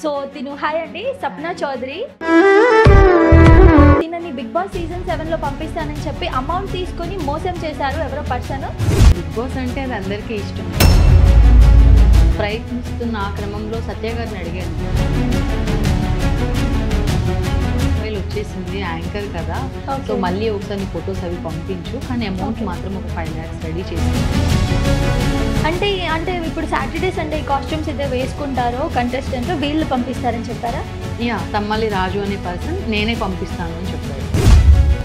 So తిను hi అండి సప్నా చౌదరి తినని బిగ్ బాస్ సీజన్ 7 లో పంపిస్తానని చెప్పి అమౌంట్ తీసుకొని మోసం చేశారు ఎవరో పర్సన్. బిగ్ బాస్ అంటే అది అందరికీ ఇష్టం. ప్రయత్నిస్తున్న ఆ క్రమంలో సత్య గారిని అడిగాను, మొబైల్ వచ్చేసింది యాంకర్ కదా, సో మళ్ళీ ఒకసారి నీ ఫొటోస్ అవి పంపించు, కానీ అమౌంట్ మాత్రం ఒక 5 lakhs రెడీ చేసి. అంటే అంటే ఇప్పుడు సాటర్డే సండే కాస్ట్యూమ్స్ అయితే వేసుకుంటారో కంటెస్టెంట్ వీళ్ళు పంపిస్తారని చెప్పారా? యా, తమ్మలి రాజు అనే పర్సన్ నేనే పంపిస్తాను అని చెప్పాడు.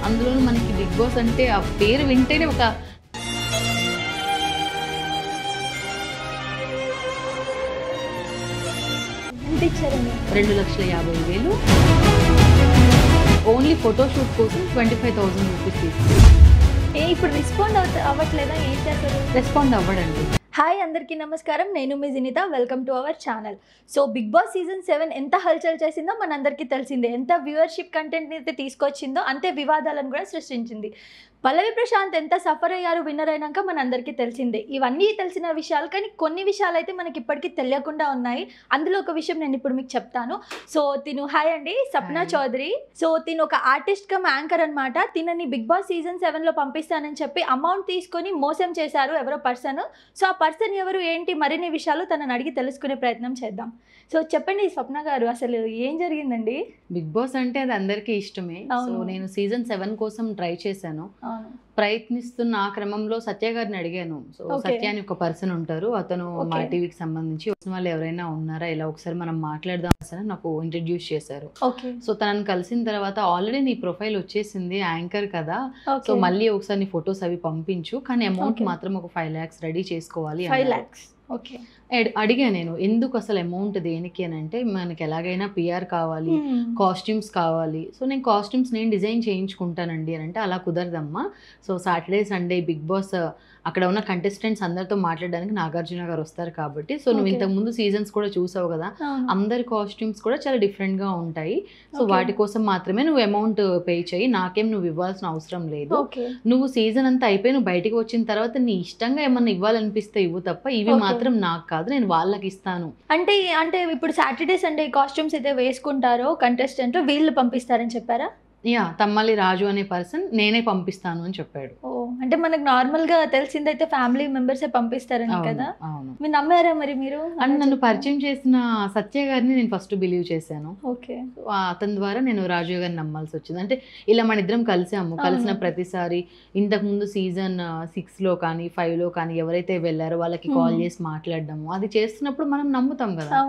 అందులో మనకి బిగ్ బాస్ అంటే ఆ పేరు వింటేనే ఒక ఎంత ఇచ్చారండి? 2,50,000 ఓన్లీ ఫోటోషూట్ కోసం 25,000 రూపీస్ తీసుకు. ఇప్పుడు రెస్పాండ్ అవ్వట్లేదా? ఏం చేస్తారు? రెస్పాండ్ అవ్వడండి. హాయ్ అందరికీ నమస్కారం, నేను మీ Jinitha, welcome to our channel. So big boss season 7 ఎంత హల్చల్ చేసిందో మనందరికీ తెలిసిందే. ఎంత వ్యూవర్షిప్ కంటెంట్ని అయితే తీసుకొచ్చిందో అంతే వివాదాలను కూడా సృష్టించింది. పల్లవి ప్రశాంత్ ఎంత సఫర్ అయ్యారు విన్నర్ అయినాక మనందరికీ తెలిసిందే. ఇవన్నీ తెలిసిన విషయాలు, కానీ కొన్ని విషయాలు అయితే మనకి ఇప్పటికీ తెలియకుండా ఉన్నాయి. అందులో ఒక విషయం నేను ఇప్పుడు మీకు చెప్తాను. సో తిను హాయ్ అండి సప్నా చౌదరి. సో తిను ఒక ఆర్టిస్ట్ కమ్ యాంకర్ అనమాట. తినని బిగ్ బాస్ సీజన్ 7 లో పంపిస్తానని చెప్పి అమౌంట్ తీసుకొని మోసం చేశారు ఎవరో పర్సన్. సో ఆ పర్సన్ ఎవరు ఏంటి మరిన్ని విషయాలు తనని అడిగి తెలుసుకునే ప్రయత్నం చేద్దాం. సో చెప్పండి స్వప్న గారు, అసలు ఏం జరిగిందండి? బిగ్ బాస్ అంటే అది అందరికీ ఇష్టమే. సో నేను సీజన్ 7 కోసం ట్రై చేశాను. ప్రయత్నిస్తున్న ఆ క్రమంలో సత్య గారిని అడిగాను. సో సత్య అని ఒక పర్సన్ ఉంటారు, అతను మా టీవీకి సంబంధించి వచ్చిన వాళ్ళు ఎవరైనా ఉన్నారా, ఇలా ఒకసారి మనం మాట్లాడదాం అని నాకు ఇంట్రడ్యూస్ చేశారు. సో తనని కలిసిన తర్వాత ఆల్రెడీ నీ ప్రొఫైల్ వచ్చేసింది యాంకర్ కదా, సో మళ్ళీ ఒకసారి నీ ఫొటోస్ అవి పంపించు, కానీ అమౌంట్ మాత్రం ఒక 5 lakhs రెడీ చేసుకోవాలి. 5 lakhs అడిగా నేను, ఎందుకు అసలు అమౌంట్ దేనికి అని అంటే, మనకి ఎలాగైనా పిఆర్ కావాలి, కాస్ట్యూమ్స్ కావాలి. సో నేను కాస్ట్యూమ్స్ నేను డిజైన్ చేయించుకుంటానండి అని అంటే, అలా కుదరదమ్మా. So Saturday Sunday big boss అక్కడ ఉన్న కంటెస్టెంట్స్ అందరితో మాట్లాడడానికి నాగార్జున గారు వస్తారు కాబట్టి, సో నువ్వు ఇంతకు ముందు సీజన్స్ కూడా చూసావు కదా, అందరి కాస్ట్యూమ్స్ కూడా చాలా డిఫరెంట్గా ఉంటాయి. సో వాటి కోసం మాత్రమే నువ్వు అమౌంట్ పే చేయి, నాకేం నువ్వు ఇవ్వాల్సిన అవసరం లేదు. నువ్వు సీజన్ అంతా అయిపోయి నువ్వు బయటకు వచ్చిన తర్వాత నీ ఇష్టంగా ఏమన్నా ఇవ్వాలనిపిస్తే ఇవ్వు తప్ప, ఇవి మాత్రం నాకు కాదు, నేను వాళ్ళకి ఇస్తాను. అంటే అంటే ఇప్పుడు సాటర్డే సండే కాస్ట్యూమ్స్ అయితే వేసుకుంటారో కంటెస్టెంట్ వీళ్ళు పంపిస్తారని చెప్పారా? యా, తమ్మలి రాజు అనే పర్సన్ నేనే పంపిస్తాను అని చెప్పాడు. అంటే మనకు నార్మల్ గా తెలిసిందైతే ఫ్యామిలీ మెంబర్సే పంపిస్తారని కదా. అవును. మీరు నమ్మారా మరి? మీరు అండ్ నన్ను పరిచయం చేసిన సత్య గారిని నేను ఫస్ట్ బిలీవ్ చేశాను. ఓకే. అతని ద్వారా నేను రాజు గారిని నమ్మాల్సి వచ్చింది. అంటే ఇలా మన ఇద్దరం కలిసాము, కలిసిన ప్రతిసారి ఇంతకు ముందు సీజన్ 6లో కానీ 5లో కానీ ఎవరైతే వెళ్ళారో వాళ్ళకి కాల్ చేసి మాట్లాడడము, అది చేస్తున్నప్పుడు మనం నమ్ముతాం కదా.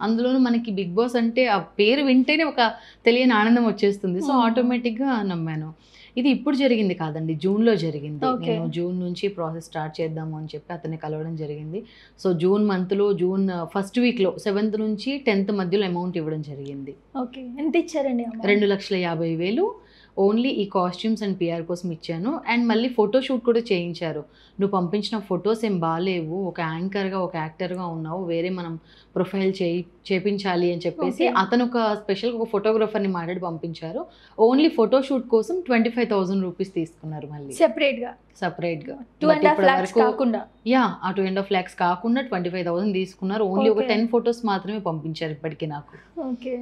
అందులోనూ మనకి బిగ్ బాస్ అంటే ఆ పేరు వింటేనే ఒక తెలియని ఆనందం వచ్చేస్తుంది. సో ఆటోమేటిక్గా నమ్మాను. ఇది ఇప్పుడు జరిగింది కాదండి, జూన్లో జరిగింది. నేను జూన్ నుంచి ప్రాసెస్ స్టార్ట్ చేద్దాము అని చెప్పి అతన్ని కలవడం జరిగింది. సో జూన్ మంత్లో జూన్ ఫస్ట్ వీక్లో 7th నుంచి 10th మధ్యలో అమౌంట్ ఇవ్వడం జరిగింది. ఓకే. ఎంత ఇచ్చారండి? 2,50,000 ఓన్లీ ఈ కాస్ట్యూమ్స్ అండ్ పిఆర్ కోసం ఇచ్చాను. అండ్ మళ్ళీ ఫోటోషూట్ కూడా చేయించారు. నువ్వు పంపించిన ఫొటోస్ ఏం బాగాలేవు, ఒక యాంకర్గా ఒక యాక్టర్గా ఉన్నావు, వేరే మనం ప్రొఫైల్ చేయించాలి అని చెప్పేసి అతను ఒక స్పెషల్గా ఒక ఫోటోగ్రాఫర్ని మాట్లాడి పంపించారు. ఓన్లీ ఫోటోషూట్ కోసం 25,000 రూపీస్ తీసుకున్నారు. మళ్ళీ సపరేట్గా 2.5 కాకుండా. యా, ఆ 2.5 lakhs కాకుండా 25,000 తీసుకున్నారు. ఓన్లీ ఒక 10 ఫొటోస్ మాత్రమే పంపించారు ఇప్పటికీ నాకు. ఓకే.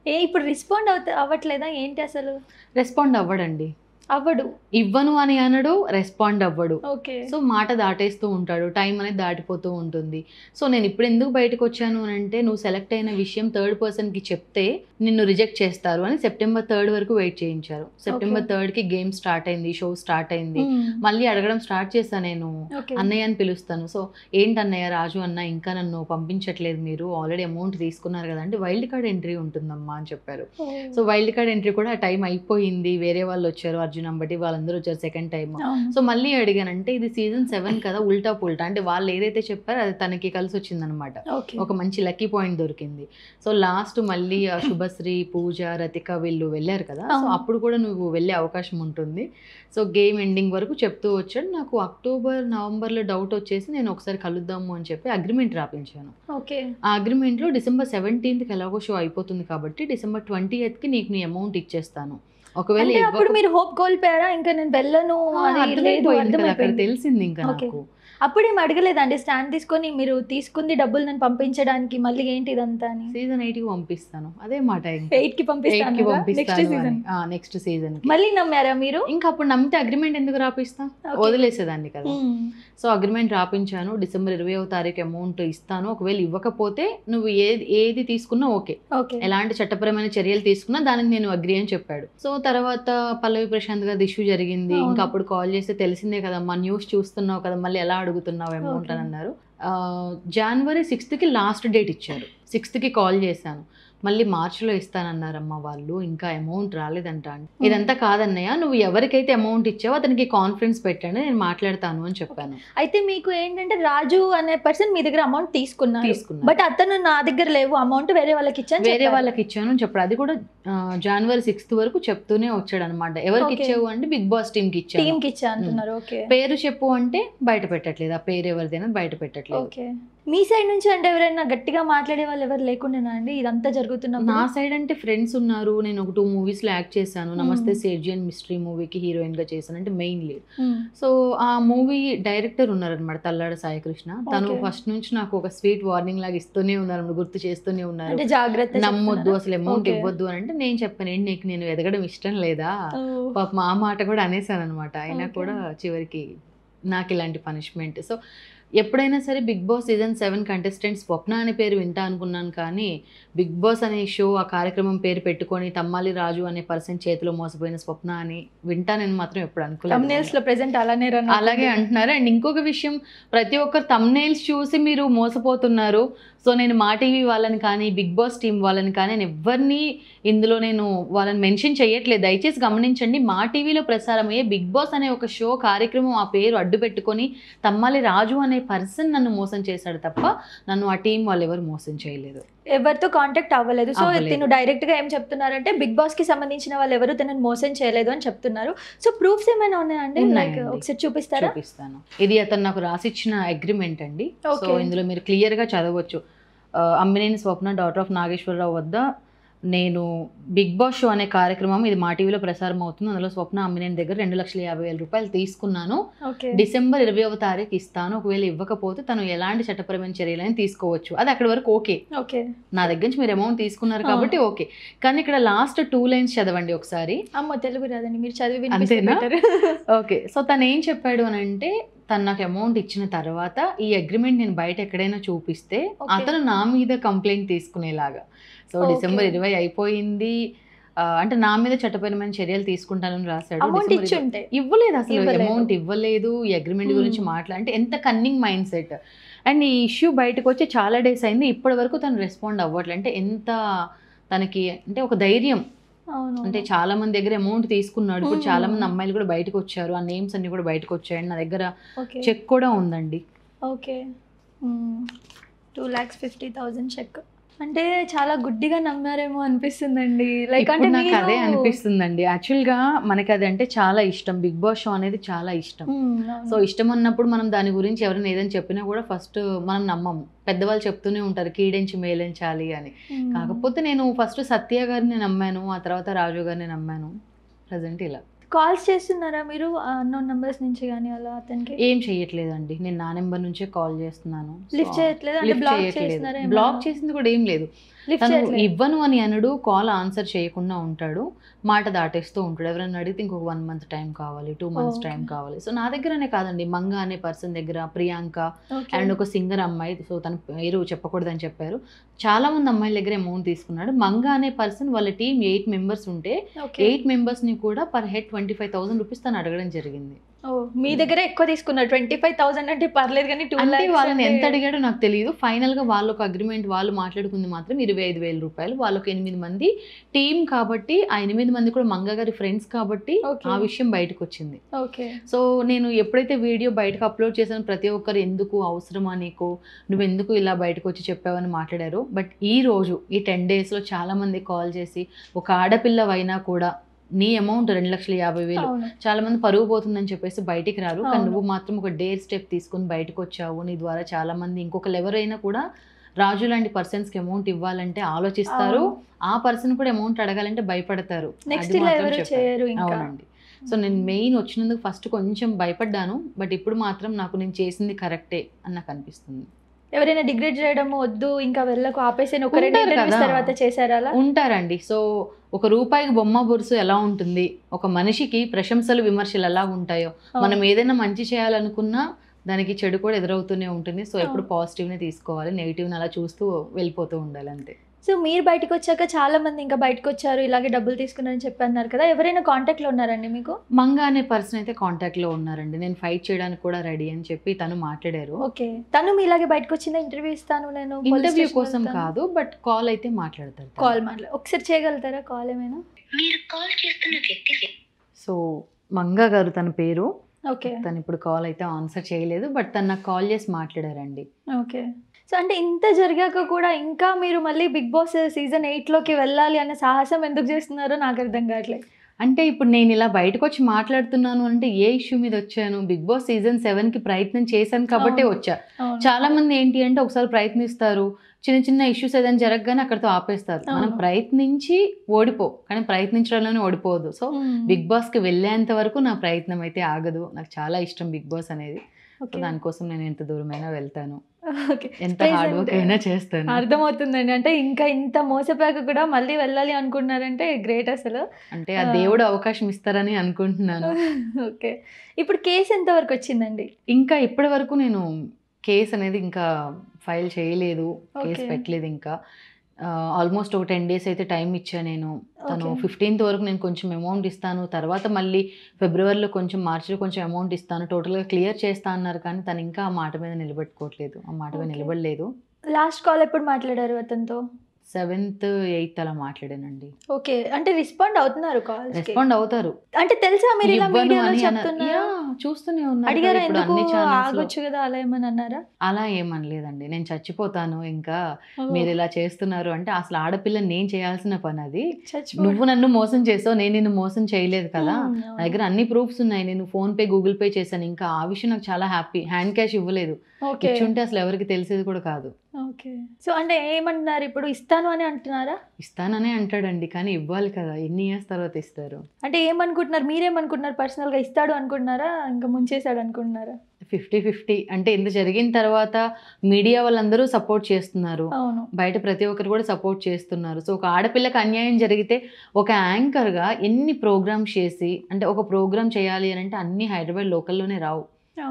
ఇప్పుడు రెస్పాండ్ అవ్వట్లేదా ఏంటి అసలు? రెస్పాండ్ అవ్వడండి. అవ్వడు, ఇవ్వను అని అనడు, రెస్పాండ్ అవ్వడు. ఓకే. సో మాట దాటేస్తూ ఉంటాడు, టైం అనేది దాటిపోతూ ఉంటుంది. సో నేను ఇప్పుడు ఎందుకు బయటకు వచ్చాను అని అంటే, నువ్వు సెలెక్ట్ అయిన విషయం థర్డ్ పర్సన్కి చెప్తే నిన్ను రిజెక్ట్ చేస్తారు అని September 3rd వరకు వెయిట్ చేయించారు. September 3rdకి గేమ్ స్టార్ట్ అయింది, షో స్టార్ట్ అయింది. మళ్ళీ అడగడం స్టార్ట్ చేశాను నేను, అన్నయ్య అని పిలుస్తాను. సో ఏంటన్నయ్య, రాజు అన్న ఇంకా నన్ను పంపించట్లేదు, మీరు ఆల్రెడీ అమౌంట్ తీసుకున్నారు కదా అంటే, వైల్డ్ కార్డ్ ఎంట్రీ ఉంటుందమ్మా అని చెప్పారు. సో వైల్డ్ కార్డ్ ఎంట్రీ కూడా టైం అయిపోయింది, వేరే వాళ్ళు వచ్చారు, అర్జున్ అంబటి వాళ్ళందరూ వచ్చారు సెకండ్ టైం. సో మళ్ళీ అడిగానంటే, ఇది సీజన్ 7 కదా, ఉల్టా పుల్టా అంటే వాళ్ళు ఏదైతే చెప్పారో అది తనకి కలిసి వచ్చిందనమాట. ఒక మంచి లక్కీ పాయింట్ దొరికింది. సో లాస్ట్ మళ్ళీ శుభశ్రీ, పూజ, రతిక వీళ్ళు వెళ్ళారు కదా, సో అప్పుడు కూడా నువ్వు వెళ్ళే అవకాశం ఉంటుంది. సో గేమ్ ఎండింగ్ వరకు చెప్తూ వచ్చాడు. నాకు అక్టోబర్ నవంబర్లో డౌట్ వచ్చేసి నేను ఒకసారి కలుద్దాము అని చెప్పి అగ్రిమెంట్ రాపించాను. ఆ అగ్రిమెంట్లో December 17th ఎలాగో షో అయిపోతుంది కాబట్టి December 20th నీకు నీ అమౌంట్ ఇచ్చేస్తాను. ఒకవేళ అప్పుడు మీరు హోప్ కోల్పోయారా? ఇంకా నేను వెళ్ళను అక్కడ తెలిసింది ఇంకా నాకు. అప్పుడేం అడగలేదండి స్టాండ్ తీసుకొని మీరు తీసుకుంది డబ్బులు నన్ను పంపించడానికి మళ్ళీ ఏంటి ఇదంతా అని? సీజన్ 8కి పంపిస్తాను అదే మాట. 8కి పంపిస్తాను నెక్స్ట్ సీజన్. నెక్స్ట్ సీజన్ మళ్ళీ నమ్మారా మీరు? ఇంకా అప్పుడు నమ్మితే అగ్రిమెంట్ ఎందుకు రాపిస్తా, వదిలేసేదాన్ని కదా. సో అగ్రిమెంట్ రాపించాను. డిసెంబర్ 20వ తారీఖు అమౌంట్ ఇస్తాను, ఒకవేళ ఇవ్వకపోతే నువ్వు ఏది తీసుకున్నా ఓకే, ఎలాంటి చట్టపరమైన చర్యలు తీసుకున్నా దానికి నేను అగ్రి అని చెప్పాడు. సో తర్వాత పల్లవి ప్రశాంత్ గారి ఇష్యూ జరిగింది. ఇంకా అప్పుడు కాల్ చేస్తే తెలిసిందే కదమ్మా, న్యూస్ చూస్తున్నావు కదా, మళ్ళీ ఎలా అడుగుతున్నావు అమౌంట్ అని అన్నారు. January 6th లాస్ట్ డేట్ ఇచ్చారు. 6th కాల్ చేశాను, మళ్ళీ మార్చిలో ఇస్తానన్నారమ్మా వాళ్ళు, ఇంకా అమౌంట్ రాలేదంట. ఇదంతా కాదన్నయ్య, నువ్వు ఎవరికైతే అమౌంట్ ఇచ్చావో అతనికి కాన్ఫరెన్స్ పెట్టండి, నేను మాట్లాడతాను అని చెప్పాను. అయితే మీకు ఏంటంటే రాజు అనే పర్సన్ మీ దగ్గర అమౌంట్ తీసుకున్నాను, బట్ అతను నా దగ్గర లేవు అమౌంట్, వేరే వాళ్ళకి ఇచ్చాను అని చెప్పాడు. అది కూడా January 6th వరకు చెప్తూనే వచ్చాడు అనమాట. ఎవరికి ఇచ్చావు అంటే బిగ్ బాస్ టీమ్ కి ఇచ్చా అంటున్నారు. పేరు చెప్పు అంటే బయట పెట్టట్లేదు, ఆ పేరు ఎవరిదైనా బయట పెట్టట్లేదు. మీ సైడ్ నుంచి అంటే ఎవరైనా గట్టిగా మాట్లాడే వాళ్ళు ఎవరు లేకుండా అండి ఇదంతా జరుగుతున్నా? నా సైడ్ అంటే ఫ్రెండ్స్ ఉన్నారు. నేను ఒక 2 మూవీస్ లో యాక్ట్ చేశాను. నమస్తే సేఠ్జీ అండ్ మిస్టరీ మూవీకి హీరోయిన్ గా చేశాను, అంటే మెయిన్ లీడ్. సో ఆ మూవీ డైరెక్టర్ ఉన్నారనమాట, తల్లాడ సాయికృష్ణ. తను ఫస్ట్ నుంచి నాకు ఒక స్వీట్ వార్నింగ్ లాగా ఇస్తూనే ఉన్నారు, గుర్తు చేస్తూనే ఉన్నారు, జాగ్రత్త నమ్మొద్దు, అసలు అమౌంట్ ఇవ్వద్దు అని. అంటే నేను చెప్పాను, ఏంటి నీకు నేను ఎదగడం ఇష్టం లేదా, పాప మా మాట కూడా అనేసాను అనమాట. అయినా కూడా చివరికి నాకు ఇలాంటి పనిష్మెంట్. సో ఎప్పుడైనా సరే బిగ్ బాస్ సీజన్ 7 కంటెస్టెంట్ స్వప్న అనే పేరు వింటా అనుకున్నాను, కానీ బిగ్ బాస్ అనే షో ఆ కార్యక్రమం పేరు పెట్టుకొని తమ్మాలి రాజు అనే పర్సన్ చేతిలో మోసపోయిన స్వప్న అని వింటానని మాత్రం ఎప్పుడు అనుకోలేదు. అలాగే అంటున్నారు. అండ్ ఇంకొక విషయం, ప్రతి ఒక్కరు తమ్నైల్స్ చూసి మీరు మోసపోతున్నారు. సో నేను మా టీవీ వాళ్ళని కానీ బిగ్ బాస్ టీం వాళ్ళని కానీ నేను ఎవరిని ఇందులో నేను వాళ్ళని మెన్షన్ చేయట్లేదు, దయచేసి గమనించండి. మా టీవీలో ప్రసారం అయ్యే బిగ్ బాస్ అనే ఒక షో కార్యక్రమం ఆ పేరు అడ్డు పెట్టుకొని తమ్మాలి రాజు అనే పర్సన్ నన్ను మోసం చేశాడు తప్ప నన్ను ఆ టీం వాళ్ళు ఎవరు మోసం చేయలేదు, ఎవరితో కాంటాక్ట్ అవ్వలేదు. సో తిను డైరెక్ట్ గా ఏం చెప్తున్నారంటే బిగ్ బాస్ కి సంబంధించిన వాళ్ళు ఎవరు తనని మోసం చేయలేదు అని చెప్తున్నారు. సో ప్రూఫ్స్ ఏమైనా ఉన్నాయండి? ఒకసారి చూపిస్తారా? చూపిస్తాను. ఇది అతను నాకు రాసిచ్చిన అగ్రిమెంట్ అండి. సో ఇందులో మీరు క్లియర్ గా చదవచ్చు. అమ్మినేని స్వప్న డాటర్ ఆఫ్ నాగేశ్వరరావు వద్ద నేను బిగ్ బాస్ షో అనే కార్యక్రమం ఇది మా టీవీలో ప్రసారం అవుతుంది, అందులో స్వప్న అమ్మినేని దగ్గర 2,50,000 రూపాయలు తీసుకున్నాను, డిసెంబర్ 20వ తారీఖు ఇస్తాను, ఒకవేళ ఇవ్వకపోతే తను ఎలాంటి చట్టపరమైన చర్యలని తీసుకోవచ్చు. అది అక్కడి వరకు ఓకే, నా దగ్గర నుంచి మీరు అమౌంట్ తీసుకున్నారు కాబట్టి ఓకే. కానీ ఇక్కడ లాస్ట్ 2 లైన్స్ చదవండి ఒకసారి. అమ్మ తెలుగు రాదండి, మీరు చదివి అంతేనా? ఓకే. సో తను ఏం చెప్పాడు అని అంటే, తను నాకు అమౌంట్ ఇచ్చిన తర్వాత ఈ అగ్రిమెంట్ నేను బయట ఎక్కడైనా చూపిస్తే అతను నా మీద కంప్లైంట్ తీసుకునేలాగా. సో డిసెంబర్ 20 అయిపోయింది, అంటే నా మీద చట్టపరమైన చర్యలు తీసుకుంటానని రాశాడు. ఇవ్వలేదు, అసలు అమౌంట్ ఇవ్వలేదు. ఈ అగ్రిమెంట్ గురించి అంటే ఎంత కన్నింగ్ మైండ్ సెట్. అండ్ ఈ ఇష్యూ బయటకు వచ్చి చాలా డేస్ అయింది, ఇప్పటి వరకు తను రెస్పాండ్ అవ్వట్లేదు. అంటే ఎంత తనకి అంటే ఒక ధైర్యం, అంటే చాలా మంది దగ్గర అమౌంట్ తీసుకున్నాడు. ఇప్పుడు చాలా మంది అమ్మాయిలు కూడా బయటకు వచ్చారు, ఆ నేమ్స్ అన్ని కూడా బయటకు వచ్చాయండి. నా దగ్గర చెక్ కూడా ఉందండి. Okay, 2,50,000 check. అంటే చాలా గుడ్డిగా నమ్మారేమో అనిపిస్తుందండి. లైక్ అంటే నాకు అదే అనిపిస్తుందండి. యాక్చువల్గా మనకి అది అంటే చాలా ఇష్టం, బిగ్ బాస్ షో అనేది చాలా ఇష్టం. సో ఇష్టం అన్నప్పుడు మనం దాని గురించి ఎవరైనా ఏదైనా చెప్పినా కూడా ఫస్ట్ మనం నమ్మము. పెద్దవాళ్ళు చెప్తూనే ఉంటారు కీడించి మేలించాలి అని. కాకపోతే నేను ఫస్ట్ సత్య గారిని నమ్మాను, ఆ తర్వాత రాజు గారిని నమ్మాను. ప్రజెంట్ ఇలా కాల్స్ చేస్తున్నారా మీరు అన్నోన్ నంబర్స్ నుంచి కానీ అలా? అతనికి ఏం చేయట్లేదండి, నేను నా నెంబర్ నుంచే కాల్ చేస్తున్నాను. లిఫ్ట్ చేయట్లేదు, బ్లాక్ చేసింది కూడా ఏం లేదు. తను ఇవ్వను అని అనడు, కాల్ ఆన్సర్ చేయకుండా ఉంటాడు, మాట దాటేస్తూ ఉంటాడు. ఎవరైనా అడిగితే ఇంకొక 1 month టైం కావాలి, 2 months టైం కావాలి. సో నా దగ్గరనే కాదండి, మంగ అనే పర్సన్ దగ్గర, ప్రియాంక అండ్ ఒక సింగర్ అమ్మాయి, సో తన పేరు చెప్పకూడదని చెప్పారు, చాలా మంది అమ్మాయిల దగ్గర అమౌంట్ తీసుకున్నాడు. మంగ అనే పర్సన్ వాళ్ళ టీం 8 members ఉంటే 8 members ని కూడా పర్ హెడ్ 25,000 రూపీస్ తను అడగడం జరిగింది. మీ దగ్గర ఎక్కువ తీసుకున్నారు 25,000 అంటే పర్లేదు, కానీ 2 lakhs వాళ్ళని ఎంత అడిగాడో నాకు తెలియదు. ఫైనల్ గా వాళ్ళు ఒక అగ్రిమెంట్ వాళ్ళు మాట్లాడుకుంది మాత్రం 25,000 రూపాయలు. వాళ్ళకి 8 మంది టీం కాబట్టి ఆ 8 మంది కూడా మంగ గారి ఫ్రెండ్స్ కాబట్టి ఆ విషయం బయటకు వచ్చింది. సో నేను ఎప్పుడైతే వీడియో బయటకు అప్లోడ్ చేశాను, ప్రతి ఒక్కరు ఎందుకు అవసరమా నీకు, నువ్వు ఎందుకు ఇలా బయటకు వచ్చి చెప్పావని మాట్లాడారు. బట్ ఈ రోజు ఈ 10 days లో చాలా మంది కాల్ చేసి, ఒక ఆడపిల్లవైనా కూడా నీ అమౌంట్ 2,50,000 చాలా మంది పరుగు పోతుందని చెప్పేసి బయటికి రారు, కానీ నువ్వు మాత్రం ఒక డేర్ స్టెప్ తీసుకుని బయటకు వచ్చావు. నీ ద్వారా చాలా మంది ఇంకొకరు ఎవరైనా కూడా రాజు లాంటి పర్సన్స్ కి అమౌంట్ ఇవ్వాలంటే ఆలోచిస్తారు, ఆ పర్సన్ కూడా అమౌంట్ అడగాలంటే భయపడతారు. అవునండి. సో నేను మెయిన్ వచ్చినందుకు ఫస్ట్ కొంచెం భయపడ్డాను, బట్ ఇప్పుడు మాత్రం నాకు నేను చేసింది కరెక్టే అని నాకు అనిపిస్తుంది. ఎవరైనా డిగ్రేడ్ చేయడం వద్దు ఇంకా వెళ్ళకు ఆపేసాను ఒక 2 ఉంటారు ఇంటర్వ్యూస్ కదా. తర్వాత చేశారా అలా? ఉంటారండి. సో ఒక రూపాయికి బొమ్మ బొరుసు ఎలా ఉంటుంది, ఒక మనిషికి ప్రశంసలు విమర్శలు ఎలా ఉంటాయో, మనం ఏదైనా మంచి చేయాలనుకున్నా దానికి చెడు కూడా ఎదురవుతూనే ఉంటుంది. సో ఎప్పుడు పాజిటివ్నే తీసుకోవాలి, నెగిటివ్ని అలా చూస్తూ వెళ్ళిపోతూ ఉండాలి అంతే. సో మీరు బయటకు వచ్చాక చాలా మంది ఇంకా బయటకు వచ్చారు, ఇలాగే డబ్బులు తీసుకున్నారని చెప్పన్నారు కదా, ఎవరైనా కాంటాక్ట్లో ఉన్నారండి మీకు? మంగా అనే పర్సన్ అయితే కాంటాక్ట్లో ఉన్నారండి. నేను ఫైట్ చేయడానికి కూడా రెడీ అని చెప్పి తను మాట్లాడారు. ఓకే, తను మీ ఇలాగే బయటకు వచ్చిందా ఇంటర్వ్యూ ఇస్తాను నేను ఇంటర్వ్యూ కోసం కాదు, బట్ కాల్ అయితే మాట్లాడతారు. కాల్ ఒకసారి చేయగలుగుతారా కాల్ ఏమైనా? మీరు కాల్ చేస్తున్న వ్యక్తి. సో మంగా గారు తన పేరు. ఓకే, తను ఇప్పుడు కాల్ అయితే ఆన్సర్ చేయలేదు, బట్ తను నాకు కాల్ చేసి మాట్లాడారండి. ఓకే. సో అంటే ఇంత జరిగాక కూడా ఇంకా మీరు మళ్ళీ బిగ్ బాస్ సీజన్ 8లోకి వెళ్ళాలి అనే సాహసం ఎందుకు చేస్తున్నారో నాకు అర్థం కావట్లేదు. అంటే ఇప్పుడు నేను ఇలా బయటకు వచ్చి మాట్లాడుతున్నాను అంటే ఏ ఇష్యూ మీద వచ్చాను, బిగ్ బాస్ సీజన్ 7కి ప్రయత్నం చేశాను కాబట్టే వచ్చా. చాలా మంది ఏంటి అంటే ఒకసారి ప్రయత్నిస్తారు, చిన్న చిన్న ఇష్యూస్ ఏదైనా జరగగానే అక్కడితో ఆపేస్తారు. మనం ప్రయత్నించి కానీ ప్రయత్నించడంలోనే ఓడిపోవద్దు. సో బిగ్ బాస్కి వెళ్ళేంత వరకు నా ప్రయత్నం అయితే ఆగదు. నాకు చాలా ఇష్టం బిగ్ బాస్ అనేది. దానికోసం నేను ఎంత దూరమైనా వెళ్తాను, ఎంత హార్డ్ వర్క్ అయినా చేస్తాను. అర్థమవుతుందండి. అంటే ఇంకా ఇంత మోసపోయాక కూడా మళ్ళీ వెళ్ళాలి అనుకుంటున్నారంటే గ్రేట్ అసలు. అంటే ఆ దేవుడు అవకాశం ఇస్తారని అనుకుంటున్నాను. ఓకే, ఇప్పుడు కేసు ఎంతవరకు వచ్చిందండి? ఇంకా ఇప్పటి వరకు నేను కేసు అనేది ఇంకా ఫైల్ చేయలేదు, కేసు పెట్టలేదు. ఇంకా ఆల్మోస్ట్ ఒక 10 days అయితే టైం ఇచ్చా నేను. తను 15th వరకు నేను కొంచెం అమౌంట్ ఇస్తాను, తర్వాత మళ్ళీ ఫిబ్రవరిలో కొంచెం, మార్చిలో కొంచెం అమౌంట్ ఇస్తాను, టోటల్గా క్లియర్ చేస్తా అన్నారు. కానీ తను ఇంకా ఆ మాట మీద నిలబెట్టుకోవట్లేదు, ఆ మాట మీద నిలబడలేదు. లాస్ట్ కాల్ ఎప్పుడు మాట్లాడారు అతనితో? 7th 8th అలా మాట్లాడానండి. ఓకే, అంటే రెస్పాండ్ అవుతున్నారు కాల్స్? రెస్పాండ్ అవుతారు. అంటే తెలుసా మీరు ఇలా వీడియోలో చెప్తున్నారు? చూస్తూనే ఉన్నారు. అడిగారా ఎందుకు ఆగొచ్చు కదా అలా ఏమని అన్నారా? అలా ఏమనలేదండి. నేను చచ్చిపోతాను ఇంకా మీరు ఇలా చేస్తున్నారు అంటే, అసలు ఆడపిల్ల నేను చేయాల్సిన పని అది. నువ్వు నన్ను మోసం చేసావు, నేను నిన్ను మోసం చేయలేదు కదా, నా దగ్గర అన్ని ప్రూఫ్స్ ఉన్నాయి. నేను ఫోన్ పే గూగుల్ పే చేశాను. ఇంకా ఆ విషయం నాకు చాలా హ్యాపీ. హ్యాండ్ క్యాష్ ఇవ్వలేదు, ఇచ్చుంటే అసలు ఎవరికి తెలిసేది కూడా కాదు. ఓకే, సో అంటే ఏమంటున్నారు ఇప్పుడు? ఇస్తాను అని అంటున్నారా? ఇస్తాననే అంటాడండి, కానీ ఇవ్వాలి కదా, ఎన్ని ఇయర్స్ తర్వాత ఇస్తారు. అంటే ఏమనుకుంటున్నారు, మీరేమనుకుంటున్నారు? పర్సనల్గా ఇస్తాడు అనుకుంటున్నారా, ఇంకా ముంచేశాడు అనుకుంటున్నారా? 50-50. అంటే ఇంత జరిగిన తర్వాత మీడియా వాళ్ళందరూ సపోర్ట్ చేస్తున్నారు, బయట ప్రతి ఒక్కరు కూడా సపోర్ట్ చేస్తున్నారు. సో ఒక ఆడపిల్లకి అన్యాయం జరిగితే ఒక యాంకర్గా ఎన్ని ప్రోగ్రామ్స్ చేసి, అంటే ఒక ప్రోగ్రామ్ చేయాలి అని అంటే అన్ని హైదరాబాద్ లోకల్లోనే రావు.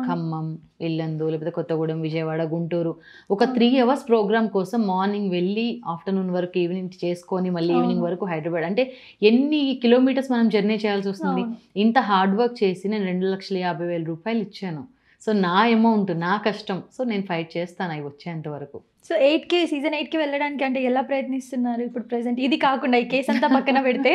ఖమ్మం, ఇల్లందు, లేకపోతే కొత్తగూడెం, విజయవాడ, గుంటూరు, ఒక 3 hours ప్రోగ్రామ్ కోసం మార్నింగ్ వెళ్ళి ఆఫ్టర్నూన్ వరకు ఈవినింగ్ చేసుకొని మళ్ళీ ఈవినింగ్ వరకు హైదరాబాద్. అంటే ఎన్ని కిలోమీటర్స్ మనం జర్నీ చేయాల్సి వస్తుంది. ఇంత హార్డ్ వర్క్ చేసి నేను 2,50,000 రూపాయలు ఇచ్చాను. సో నా అమౌంట్, నా కష్టం. సో నేను ఫైట్ చేస్తాను అవి వచ్చేంత వరకు. సో సీజన్ 8కి వెళ్ళడానికి అంటే ఎలా ప్రయత్నిస్తున్నారు ఇప్పుడు ప్రెసెంట్? ఇది కాకుండా ఈ కేసు అంతా పక్కన పెడితే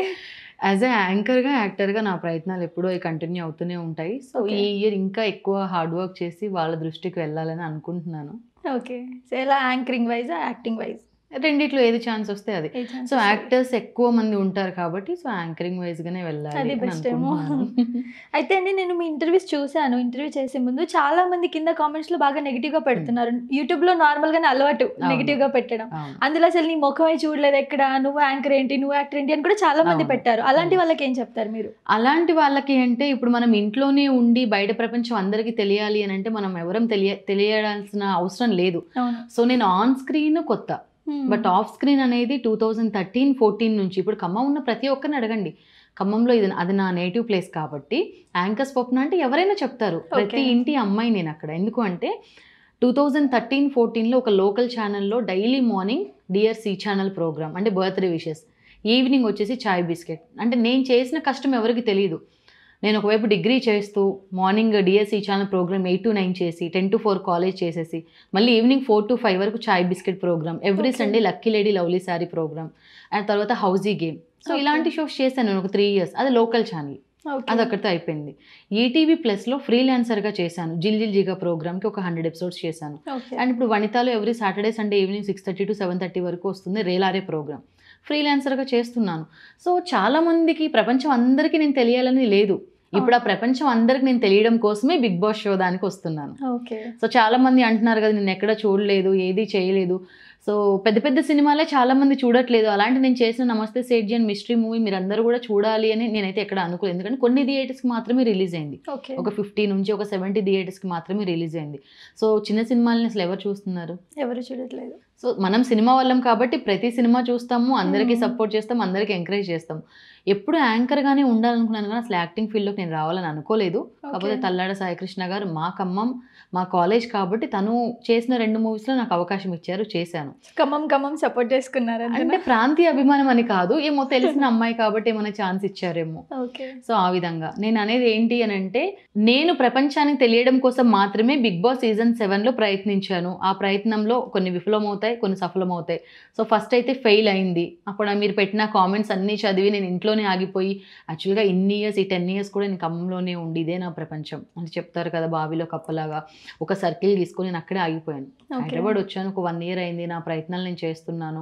యాజ్ ఏ యాంకర్గా, యాక్టర్గా నా ప్రయత్నాలు ఎప్పుడూ కంటిన్యూ అవుతూనే ఉంటాయి. సో ఈ ఇయర్ ఇంకా ఎక్కువ హార్డ్ వర్క్ చేసి వాళ్ళ దృష్టికి వెళ్ళాలని అనుకుంటున్నాను. ఓకే, సో ఎలా యాంకరింగ్ వైజ్, యాక్టింగ్ వైజ్? రెండిట్లో ఏది ఛాన్స్ వస్తే అది. సో యాక్టర్స్ ఎక్కువ మంది ఉంటారు కాబట్టి సో యాంకరింగ్ వైజ్ గానే వెళ్ళాలి. అది బెస్ట్ ఏమో. అయితే అండి నేను మీ ఇంటర్వ్యూస్ చూసాను. ఇంటర్వ్యూ చేసే ముందు చాలా మంది కింద కామెంట్స్ లో బాగా నెగిటివ్ గా పెడుతున్నారు. యూట్యూబ్ లో నార్మల్ గానే అలవాటు నెగిటివ్ గా పెట్టడం. అందులో అసలు నీ ముఖమే చూడలేదు ఎక్కడ, నువ్వు యాంకర్ ఏంటి, నువ్వు యాక్టర్ ఏంటి అని కూడా చాలా మంది పెట్టారు. అలాంటి వాళ్ళకి ఏం చెప్తారు మీరు? అలాంటి వాళ్ళకి అంటే ఇప్పుడు మనం ఇంట్లోనే ఉండి బయట ప్రపంచం అందరికీ తెలియాలి అని అంటే మనం ఎవరం తెలియాల్సిన అవసరం లేదు. సో నేను ఆన్ స్క్రీన్ కొత్త, బట్ ఆఫ్ స్క్రీన్ అనేది 2013-14 నుంచి. ఇప్పుడు ఖమ్మం ఉన్న ప్రతి ఒక్కరిని అడగండి, ఖమ్మంలో అది నా నేటివ్ ప్లేస్ కాబట్టి యాంకర్ స్వప్న అంటే ఎవరైనా చెప్తారు. ప్రతి ఇంటి అమ్మాయి నేను అక్కడ. ఎందుకు అంటే 2013-14లో ఒక లోకల్ ఛానల్లో daily morning dear C channel programme, అంటే బర్త్డే విషెస్, ఈవినింగ్ వచ్చేసి చాయ్ బిస్కెట్. అంటే నేను చేసిన కష్టం ఎవరికి తెలియదు. నేను ఒకవైపు డిగ్రీ చేస్తూ morning DSC channel programme 8 to 9 చేసి 10 to 4 కాలేజ్ చేసేసి మళ్ళీ ఈవినింగ్ 4 to 5 వరకు చాయ్ biscuit program, every Sunday lucky lady lovely sari program, and తర్వాత హౌజీ గేమ్. సో ఇలాంటి షోస్ చేశాను నేను ఒక 3 years. అది లోకల్ ఛానల్, అది అక్కడితో అయిపోయింది. ఈటీవీ ప్లస్లో ఫ్రీలాన్సర్గా చేశాను. జిల్ జిల్ జిగా ప్రోగ్రామ్కి ఒక 100 episodes చేశాను. అండ్ ఇప్పుడు వనితాలో every Saturday Sunday evening 6:30 to 7:30 వరకు వస్తుంది రేలారే ప్రోగ్రామ్. ఫ్రీలాన్సర్గా చేస్తున్నాను. సో చాలామందికి, ప్రపంచం అందరికీ నేను తెలియాలని లేదు. ఇప్పుడు ఆ ప్రపంచం అందరికి నేను తెలియడం కోసమే బిగ్ బాస్ షో దానికి వస్తున్నాను. సో చాలా మంది అంటున్నారు కదా నేను ఎక్కడ చూడలేదు, ఏది చేయలేదు. సో పెద్ద పెద్ద సినిమాలే చాలా మంది చూడట్లేదు. అలాంటి నేను చేసిన నమస్తే సేఠ్జీ అండ్ మిస్టరీ మూవీ మీరందరూ కూడా చూడాలి అని నేనైతే ఎక్కడ అనుకోలేదు. ఎందుకంటే కొన్ని థియేటర్స్కి మాత్రమే రిలీజ్ అయింది. ఓకే. ఒక 50 నుంచి ఒక 70 థియేటర్స్కి మాత్రమే రిలీజ్ అయింది. సో చిన్న సినిమాలని అసలు ఎవరు చూస్తున్నారు? ఎవరు చూడట్లేదు. సో మనం సినిమా వాళ్ళం కాబట్టి ప్రతి సినిమా చూస్తాము, అందరికీ సపోర్ట్ చేస్తాము, అందరికీ ఎంకరేజ్ చేస్తాము. ఎప్పుడు యాంకర్గానే ఉండాలనుకున్నాను కానీ అసలు యాక్టింగ్ ఫీల్డ్లోకి నేను రావాలని అనుకోలేదు. కాకపోతే తల్లాడ సాయికృష్ణ గారు మా ఖమ్మం మా కాలేజ్ కాబట్టి తను చేసిన 2 మూవీస్లో నాకు అవకాశం ఇచ్చారు, చేశాను. ఖమ్మం సపోర్ట్ చేసుకున్నారు అంటే ప్రాంతీయ అభిమానం అని కాదు, ఏమో తెలిసిన అమ్మాయి కాబట్టి ఏమైనా ఛాన్స్ ఇచ్చారేమో. ఓకే. సో ఆ విధంగా నేను అనేది ఏంటి అని అంటే, నేను ప్రపంచానికి తెలియడం కోసం మాత్రమే బిగ్ బాస్ సీజన్ 7లో ప్రయత్నించాను. ఆ ప్రయత్నంలో కొన్ని విఫలమవుతాయి, కొన్ని సఫలమవుతాయి. సో ఫస్ట్ అయితే ఫెయిల్ అయింది. అప్పుడు మీరు పెట్టిన కామెంట్స్ అన్నీ చదివి నేను ఇంట్లోనే ఆగిపోయి, యాక్చువల్గా ఇన్ని ఇయర్స్ ఈ 10 years కూడా నేను ఖమ్మంలోనే ఉండి ఇదే నా ప్రపంచం అని చెప్తారు కదా, బావిలో కప్పలాగా ఒక సర్కిల్ తీసుకొని నేను అక్కడే ఆగిపోయాను. హైదరాబాద్ వచ్చాను, ఒక 1 year అయింది, నా ప్రయత్నాలు నేను చేస్తున్నాను.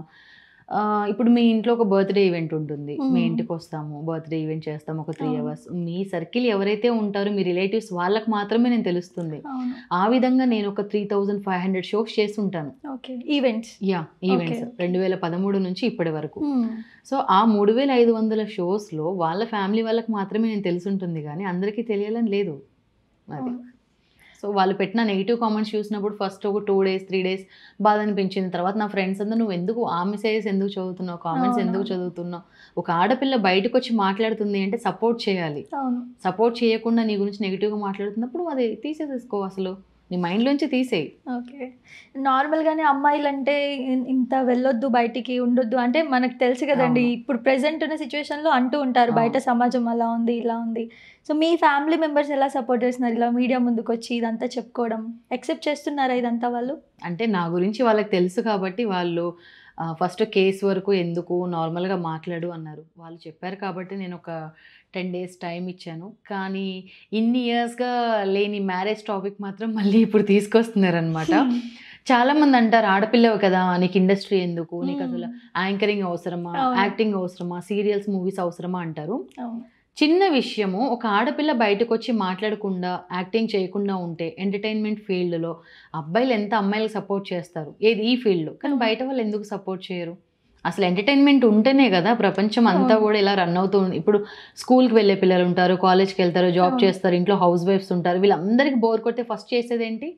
ఇప్పుడు మీ ఇంట్లో ఒక బర్త్డే ఈవెంట్ ఉంటుంది, మీ ఇంటికి వస్తాము, బర్త్డే ఈవెంట్ చేస్తాము ఒక 3 hours. మీ సర్కిల్ ఎవరైతే ఉంటారో మీ రిలేటివ్స్ వాళ్ళకి మాత్రమే నేను తెలుస్తుంది. ఆ విధంగా నేను ఒక 3500 షోస్ చేసి ఉంటాను. ఈవెంట్స్ 2013 నుంచి ఇప్పటి వరకు. సో ఆ 3500 షోస్లో వాళ్ళ ఫ్యామిలీ వాళ్ళకి మాత్రమే నేను తెలుసుంటుంది కానీ అందరికీ తెలియాలని లేదు. అది సో వాళ్ళు పెట్టిన నెగిటివ్ కామెంట్స్ చూసినప్పుడు ఫస్ట్ ఒక 2 days 3 days బాధ అనిపించింది. తర్వాత నా ఫ్రెండ్స్ అందరూ నువ్వు ఎందుకు ఆ మెసేజెస్ ఎందుకు చదువుతున్నావు, కామెంట్స్ ఎందుకు చదువుతున్నావు, ఒక ఆడపిల్ల బయటకు వచ్చి మాట్లాడుతుంది అంటే సపోర్ట్ చేయాలి. సపోర్ట్ చేయకుండా నీ గురించి నెగిటివ్గా మాట్లాడుతున్నప్పుడు అది తీసేసుకో, అసలు నీ మైండ్లోంచి తీసేయి. ఓకే. నార్మల్గానే అమ్మాయిలు అంటే ఇంత వెళ్ళొద్దు, బయటికి ఉండొద్దు అంటే మనకు తెలుసు కదండి. ఇప్పుడు ప్రెసెంట్ ఉన్న సిచ్యువేషన్లో అంటూ ఉంటారు బయట సమాజం అలా ఉంది ఇలా ఉంది. సో మీ ఫ్యామిలీ మెంబర్స్ ఎలా సపోర్ట్ చేస్తున్నారు ఇలా మీడియా ముందుకు వచ్చి ఇదంతా చెప్పుకోవడం? యాక్సెప్ట్ చేస్తున్నారా ఇదంతా వాళ్ళు? అంటే నా గురించి వాళ్ళకి తెలుసు కాబట్టి వాళ్ళు ఫస్ట్ కేసు వరకు ఎందుకు నార్మల్గా మాట్లాడు అన్నారు. వాళ్ళు చెప్పారు కాబట్టి నేను ఒక 10 days టైం ఇచ్చాను. కానీ ఇన్ని ఇయర్స్గా లేని మ్యారేజ్ టాపిక్ మాత్రం మళ్ళీ ఇప్పుడు తీసుకొస్తున్నారనమాట. చాలామంది అంటారు ఆడపిల్లవు కదా నీకు ఇండస్ట్రీ ఎందుకు, నీకు అసలు యాంకరింగ్ అవసరమా, యాక్టింగ్ అవసరమా, సీరియల్స్ మూవీస్ అవసరమా అంటారు. చిన్న విషయము, ఒక ఆడపిల్ల బయటకు వచ్చి మాట్లాడకుండా యాక్టింగ్ చేయకుండా ఉంటే ఎంటర్టైన్మెంట్ ఫీల్డ్లో అబ్బాయిలు ఎంత అమ్మాయిలకు సపోర్ట్ చేస్తారు, ఏది ఈ ఫీల్డ్లో, కానీ బయట వాళ్ళు ఎందుకు సపోర్ట్ చేయరు? అసలు ఎంటర్టైన్మెంట్ ఉంటేనే కదా ప్రపంచం అంతా కూడా ఇలా రన్ అవుతూ ఉంది. ఇప్పుడు స్కూల్కి వెళ్ళే పిల్లలు ఉంటారు, కాలేజ్కి వెళ్తారు, జాబ్ చేస్తారు, ఇంట్లో హౌస్ వైఫ్స్ ఉంటారు. వీళ్ళందరికీ బోర్ కొడితే ఫస్ట్ చేసేది ఏంటి?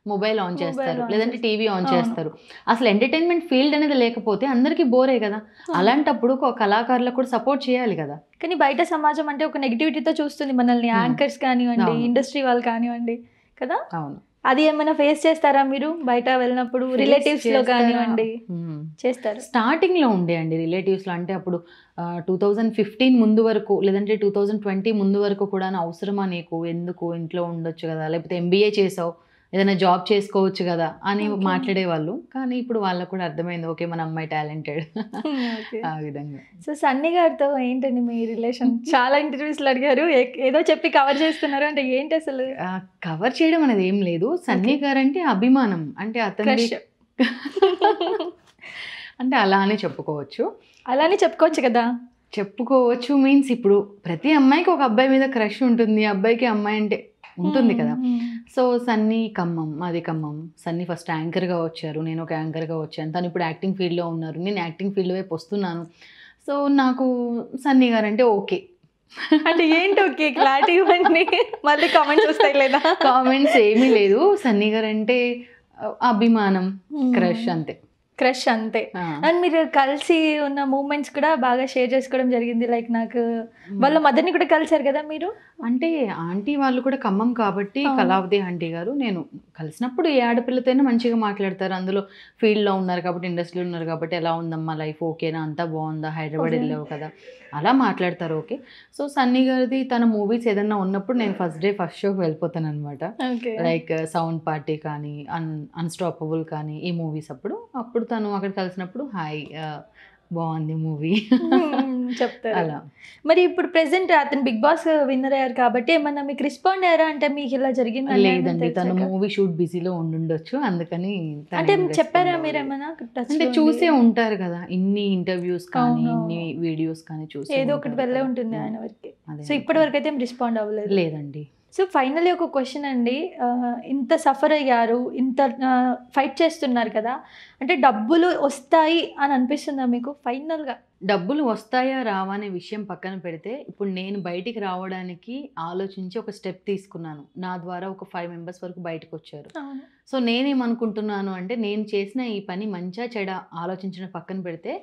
మొబైల్ ఆన్ చేస్తారు, లేదంటే టీవీ ఆన్ చేస్తారు. అసలు ఎంటర్టైన్మెంట్ ఫీల్డ్ అనేది లేకపోతే అందరికీ బోరే కదా. అలాంటప్పుడు ఒక కళాకారులకు కూడా సపోర్ట్ చేయాలి కదా. కానీ బయట సమాజం అంటే ఒక నెగిటివిటీతో చూస్తుంది మనల్ని, యాంకర్స్ కానివ్వండి, ఇండస్ట్రీ వాళ్ళు కానివ్వండి కదా. అవును. అది ఏమైనా ఫేస్ చేస్తారా మీరు బయట వెళ్ళినప్పుడు? రిలేటివ్స్ లో కానివ్వండి చేస్తారు? స్టార్టింగ్ లో ఉండే అండి రిలేటివ్స్ లో. అంటే అప్పుడు 2015 ముందు వరకు, లేదంటే 2020 ముందు వరకు కూడా అవసరమా నీకు, ఎందుకు ఇంట్లో ఉండొచ్చు కదా, లేకపోతే MBA చేసావు ఏదైనా జాబ్ చేసుకోవచ్చు కదా అని మాట్లాడేవాళ్ళు. కానీ ఇప్పుడు వాళ్ళకు కూడా అర్థమైంది ఓకే మన అమ్మాయి టాలెంటెడ్ ఆ విధంగా. సో సన్నీ గారితో ఏంటండి మీ రిలేషన్? చాలా ఇంటర్వ్యూస్లో అడిగారు, ఏదో చెప్పి కవర్ చేస్తున్నారు అంటే ఏంటి అసలు? కవర్ చేయడం అనేది ఏం లేదు. సన్నీ గారు అంటే అభిమానం, అంటే అతని అంటే అలా అని చెప్పుకోవచ్చు. అలానే చెప్పుకోవచ్చు కదా. చెప్పుకోవచ్చు మీన్స్ ఇప్పుడు ప్రతి అమ్మాయికి ఒక అబ్బాయి మీద క్రష్ ఉంటుంది, అబ్బాయికి అమ్మాయి అంటే ఉంటుంది కదా. సో సన్నీ ఖమ్మం, మాది ఖమ్మం. సన్నీ ఫస్ట్ యాంకర్గా వచ్చారు, నేను ఒక యాంకర్గా వచ్చాను. తను ఇప్పుడు యాక్టింగ్ ఫీల్డ్లో ఉన్నారు, నేను యాక్టింగ్ ఫీల్డ్ వైపు వస్తున్నాను. సో నాకు సన్నీ గారు అంటే ఓకే. అంటే ఏంటి ఓకే, క్లారిటీ ఇవ్వండి, మళ్ళీ కామెంట్స్ వస్తాయి లేదా? కామెంట్స్ ఏమీ లేదు. సన్నీ గారు అంటే అభిమానం, క్రష్ అంతే. క్రష్ అంతే. అండ్ మీరు కలిసి ఉన్న మూమెంట్స్ కూడా బాగా షేర్ చేసుకోవడం జరిగింది. లైక్ నాకు వాళ్ళ మదర్ని కూడా కలిసారు కదా మీరు. అంటే ఆంటీ వాళ్ళు కూడా ఖమ్మం కాబట్టి కళావతి ఆంటీ గారు, నేను కలిసినప్పుడు ఏ ఆడపిల్లతోనే మంచిగా మాట్లాడతారు. అందులో ఫీల్డ్లో ఉన్నారు కాబట్టి, ఇండస్ట్రీలో ఉన్నారు కాబట్టి, ఎలా ఉందమ్మా లైఫ్, ఓకేనా, అంతా బాగుందా, హైదరాబాద్ వెళ్ళావు కదా, అలా మాట్లాడతారు. ఓకే. సో సన్నీ గారిది తన మూవీస్ ఏదన్నా ఉన్నప్పుడు నేను ఫస్ట్ డే ఫస్ట్ షోకి వెళ్ళిపోతాను అనమాట. లైక్ సౌండ్ పార్టీ కానీ, అన్స్టాపబుల్ కానీ, ఈ మూవీస్ అప్పుడు తను అక్కడ కలిసినప్పుడు హాయ్ బాగుంది మూవీ చెప్తారు అలా. మరి ఇప్పుడు ప్రెసెంట్ అతను బిగ్ బాస్ విన్నర్ అయ్యారు కాబట్టి ఏమన్నా మీకు రెస్పాండ్ అయ్యారా అంటే మీకు ఇలా జరిగింది? లేదండి, తను మూవీ షూట్ బిజీలో ఉండుండొచ్చు, అందుకని. అంటే చెప్పారా మీరు ఏమన్నా? అంటే చూసే ఉంటారు కదా, ఇన్ని ఇంటర్వ్యూస్ కానీ ఇన్ని వీడియోస్ కానీ చూసి ఏదో ఒకటి వెళ్ళే ఉంటుంది ఆయన వరకు. సో ఇప్పటి వరకు అయితే రెస్పాండ్ అవ్వలేదు? లేదండి. సో ఫైనల్లీ ఒక క్వశ్చన్ అండి, ఇంత సఫర్ అయ్యారు, ఇంత ఫైట్ చేస్తున్నారు కదా, అంటే డబ్బులు వస్తాయి అని అనిపిస్తుందా మీకు ఫైనల్గా? డబ్బులు వస్తాయా రావా అనే విషయం పక్కన పెడితే, ఇప్పుడు నేను బయటికి రావడానికి ఆలోచించి ఒక స్టెప్ తీసుకున్నాను. నా ద్వారా ఒక 5 మెంబర్స్ వరకు బయటకు వచ్చారు. అవును. సో నేనేమనుకుంటున్నాను అంటే, నేను చేసిన ఈ పని మంచా చెడా ఆలోచించడం పక్కన పెడితే,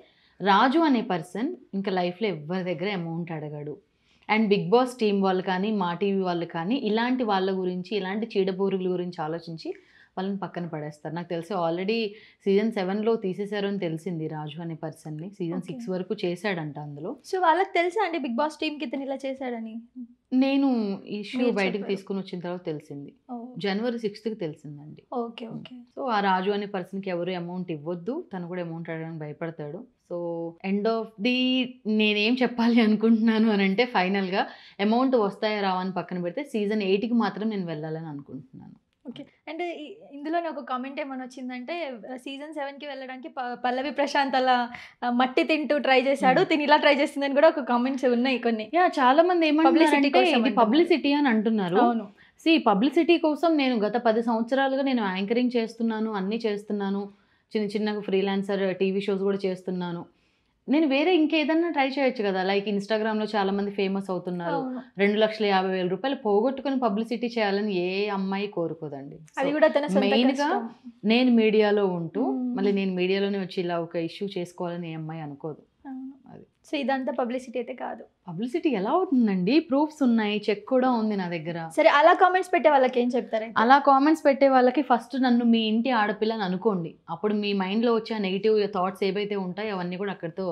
రాజు అనే పర్సన్ ఇంకా లైఫ్లో ఎవరి దగ్గర అమౌంట్ అడగడు. అండ్ బిగ్ బాస్ టీం వాళ్ళు కానీ, మా టీవీ వాళ్ళు కానీ ఇలాంటి వాళ్ళ గురించి, ఇలాంటి చీడపురుగుల గురించి ఆలోచించి వాళ్ళని పక్కన పడేస్తారు. నాకు తెలిసి ఆల్రెడీ సీజన్ 7లో తీసేశారు అని తెలిసింది రాజు అనే పర్సన్ని. సీజన్ 6 వరకు చేశాడంట అందులో. సో వాళ్ళకి తెలుసా అండి బిగ్ బాస్ టీంకి ఇతను ఇలా చేశాడని? నేను ఇష్యూ మీరు బయటకు చెప్పారు. తీసుకుని వచ్చిన తర్వాత తెలిసింది. జనవరి 6కి తెలిసిందండి. Okay okay. సో ఆ రాజు అనే పర్సన్కి ఎవరు అమౌంట్ ఇవ్వద్దు, తను కూడా అమౌంట్ అడగడానికి భయపడతాడు. సో ఎండ్ ఆఫ్ ది నేనేం చెప్పాలి అనుకుంటున్నాను అని అంటే, ఫైనల్గా అమౌంట్ వస్తాయా రావా అని పక్కన పెడితే సీజన్ 8కి మాత్రం నేను వెళ్ళాలని అనుకుంటున్నాను. ఓకే. అంటే ఇందులోనే ఒక కామెంట్ ఏమని వచ్చిందంటే, సీజన్ 7కి వెళ్ళడానికి పల్లవి ప్రశాంత్ అలా మట్టి తింటూ ట్రై చేశాడు, తిని ఇలా ట్రై చేస్తుందని కూడా ఒక కామెంట్స్ ఉన్నాయి కొన్ని. యా, చాలా మంది Publicity ఏమంటారంటే కోసం ఇది అంటున్నారు. పబ్లిసిటీ అని అంటున్నారు. అవును. పబ్లిసిటీ కోసం నేను గత 10 సంవత్సరాలుగా నేను యాంకరింగ్ చేస్తున్నాను, అన్నీ చేస్తున్నాను, చిన్న చిన్నగా ఫ్రీలాన్సర్ టీవీ షోస్ కూడా చేస్తున్నాను. నేను వేరే ఇంకేదన్నా ట్రై చేయొచ్చు కదా. లైక్ ఇన్స్టాగ్రామ్లో చాలా మంది ఫేమస్ అవుతున్నారు. అవును. 2,50,000 రూపాయలు పోగొట్టుకుని పబ్లిసిటీ చేయాలని ఏ అమ్మాయి కోరుకోదండి. అది కూడా తన సొంత మెయిన్గా కష్టం. నేను మీడియాలో ఉంటూ మళ్ళీ మ్మ్. నేను మీడియాలోనే వచ్చి ఇలా ఒక ఇష్యూ చేసుకోవాలని ఏ అమ్మాయి అనుకోదు. అవును. అది సో ఇదంతా పబ్లిసిటీ అయితే కాదు. పబ్లిసిటీ ఎలా అవుతుందండి? ప్రూఫ్స్ ఉన్నాయి, చెక్ కూడా ఉంది నా దగ్గర. సరే, అలా కామెంట్స్ పెట్టే వాళ్ళకి ఏం చెప్తారు? అలా కామెంట్స్ పెట్టే వాళ్ళకి ఫస్ట్ నన్ను మీ ఇంటి ఆడపిల్లని అనుకోండి. అప్పుడు మీ మైండ్లో వచ్చే నెగిటివ్ థాట్స్ ఏవైతే ఉంటాయో అవన్నీ కూడా అక్కడితో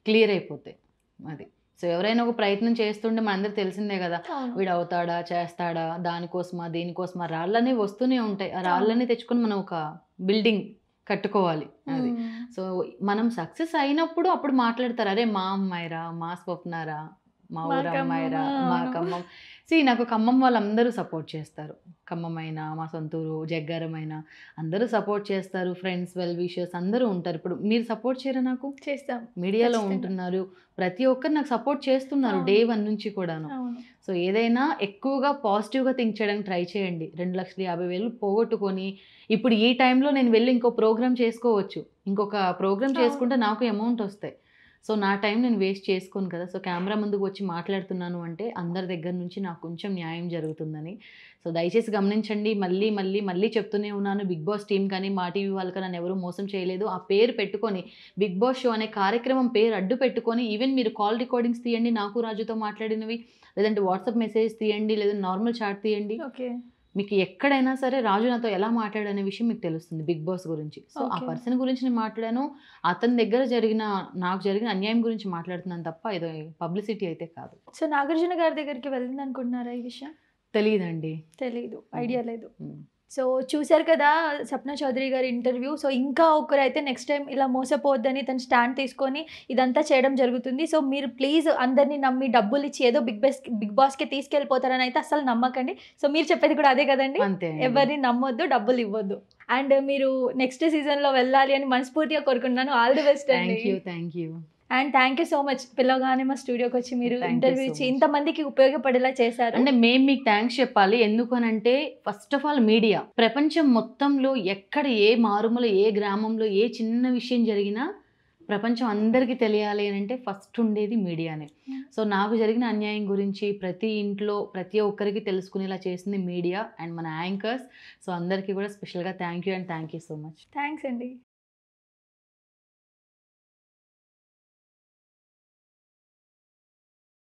క్లియర్ అయిపోతాయి. అది సో ఎవరైనా ఒక ప్రయత్నం చేస్తుంటే మనందరికి తెలిసిందే కదా, అవును. వీడు అవుతాడా, చేస్తాడా, దానికోసమా దీనికోసమా రాళ్ళని వస్తూనే ఉంటాయి. ఆ రాళ్ళని తెచ్చుకొని మనం ఒక బిల్డింగ్ కట్టుకోవాలి. అది మ్మ్. సో మనం సక్సెస్ అయినప్పుడు అప్పుడు మాట్లాడతారు, అరే మా అమ్మాయిరా, మా స్వప్నారా, మా మా ఊరు అమ్మాయిరా, ఖమ్మమా, మా అవును. ఖమ్మం. నాకు ఖమ్మం వాళ్ళందరూ సపోర్ట్ చేస్తారు. ఖమ్మమైనా, మా సొంతూరు జగ్గారమైనా అందరూ సపోర్ట్ చేస్తారు. ఫ్రెండ్స్, వెల్ విషర్స్ అందరూ ఉంటారు. ఇప్పుడు మీరు సపోర్ట్ చేయరా? నాకు చేస్తాం. మీడియాలో ఖచ్చితంగా. ఉంటున్నారు, ప్రతి ఒక్కరు నాకు సపోర్ట్ చేస్తున్నారు అవును. డే 1 నుంచి కూడాను. అవును. సో ఏదైనా ఎక్కువగా పాజిటివ్గా థింక్ చేయడానికి ట్రై చేయండి. 2,50,000 పోగొట్టుకొని ఇప్పుడు ఈ టైంలో నేను వెళ్ళి ఇంకో ప్రోగ్రామ్ చేసుకోవచ్చు, ఇంకొక ప్రోగ్రామ్ అవును. చేసుకుంటే నాకు అమౌంట్ వస్తాయి. సో నా టైం నేను వేస్ట్ చేసుకోను కదా. సో కెమెరా ముందుకు వచ్చి మాట్లాడుతున్నాను అంటే అందరి దగ్గర నుంచి నాకు కొంచెం న్యాయం జరుగుతుందని. సో దయచేసి గమనించండి. మళ్ళీ మళ్ళీ మళ్ళీ చెప్తూనే ఉన్నాను, బిగ్ బాస్ టీం కానీ మా టీవీ వాళ్ళు కానీ నన్ను ఎవరూ మోసం చేయలేదు. ఆ పేరు పెట్టుకొని బిగ్ బాస్ షో అనే కార్యక్రమం పేరు అడ్డు పెట్టుకొని ఈవెన్ మీరు కాల్ రికార్డింగ్స్ తీయండి, నాకు రాజుతో మాట్లాడినవి, లేదంటే వాట్సాప్ మెసేజ్ తీయండి, లేదంటే నార్మల్ చాట్ తీయండి. ఓకే. మీకు ఎక్కడైనా సరే రాజు నాతో ఎలా మాట్లాడనే విషయం మీకు తెలుస్తుంది బిగ్ బాస్ గురించి. సో ఆ ఓకే. పర్సన్ గురించి నేను మాట్లాడాను, అతని దగ్గర నాకు జరిగిన అన్యాయం గురించి మాట్లాడుతున్నాను తప్ప ఏదో పబ్లిసిటీ అయితే కాదు. సో నాగార్జున గారి దగ్గరికి వెళ్ళింది అనుకుంటున్నారా ఈ విషయం? తెలియదండి. తెలీదు, ఐడియా లేదు. మ్మ్. సో చూశారు కదా సప్నా చౌదరి గారి ఇంటర్వ్యూ. సో ఇంకా ఒకరైతే నెక్స్ట్ టైం ఇలా మోసపోవద్దని తను స్టాండ్ తీసుకొని ఇదంతా చేయడం జరుగుతుంది. సో మీరు ప్లీజ్ అందరినీ నమ్మి డబ్బులు ఇచ్చి ఏదో బిగ్ బాస్కి తీసుకెళ్ళిపోతారని అయితే అసలు నమ్మకండి. సో మీరు చెప్పేది కూడా అదే కదండి, అంతే. ఎవరిని నమ్మొద్దు, డబ్బులు ఇవ్వద్దు. అండ్ మీరు నెక్స్ట్ సీజన్లో వెళ్ళాలి అని మనస్ఫూర్తిగా కోరుకుంటున్నాను. ఆల్ ది బెస్ట్ అండి. Thank you. And thank you so much, పిల్లగానే మా స్టూడియోకి వచ్చి మీరు Thank you ఇంటర్వ్యూ so ఇచ్చి much. ఇంతమందికి ఉపయోగపడేలా చేశారు. అంటే మేము మీకు థ్యాంక్స్ చెప్పాలి. ఎందుకనంటే ఫస్ట్ ఆఫ్ ఆల్ మీడియా ప్రపంచం మొత్తంలో ఎక్కడ ఏ మారుమూల ఏ గ్రామంలో ఏ చిన్న విషయం జరిగినా ప్రపంచం అందరికీ తెలియాలి అని అంటే ఫస్ట్ ఉండేది మీడియానే. సో నాకు జరిగిన అన్యాయం గురించి ప్రతి ఇంట్లో ప్రతి ఒక్కరికి తెలుసుకునేలా చేసింది మీడియా అండ్ మన యాంకర్స్. సో అందరికీ కూడా స్పెషల్గా thank you and thank you so much. Thanks అండి.